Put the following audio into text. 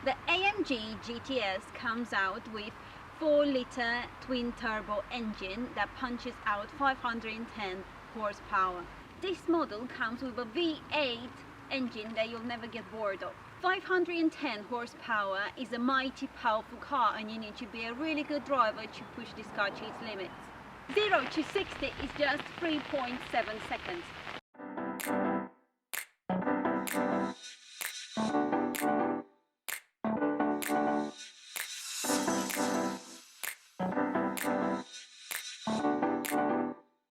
The AMG GTS comes out with 4-litre twin-turbo engine that punches out 510 horsepower. This model comes with a V8 engine that you'll never get bored of. 510 horsepower is a mighty powerful car, and you need to be a really good driver to push this car to its limits. 0 to 60 is just 3.7 seconds.